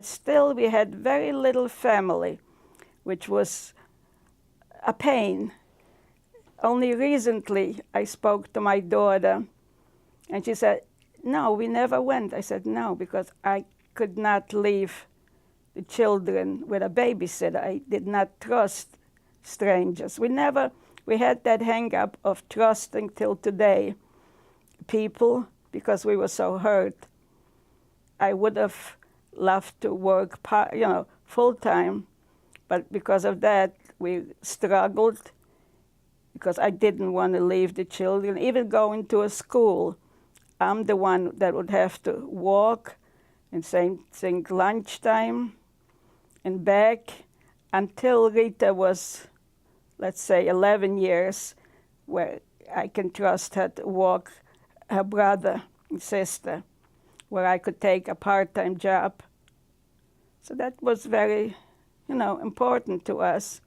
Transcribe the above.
Still, we had very little family, which was a pain. Only recently I spoke to my daughter, and she said, "No, we never went." I said, "No, because I could not leave the children with a babysitter. I did not trust strangers." We had that hang-up of trusting till today people because we were so hurt. I would have loved to work, full-time, but because of that, we struggled because I didn't want to leave the children. Even going to a school, I'm the one that would have to walk and same thing lunchtime and back until Rita was, let's say, 11 years, where I can trust her to walk her brother and sister, where I could take a part-time job. So that was very, important to us.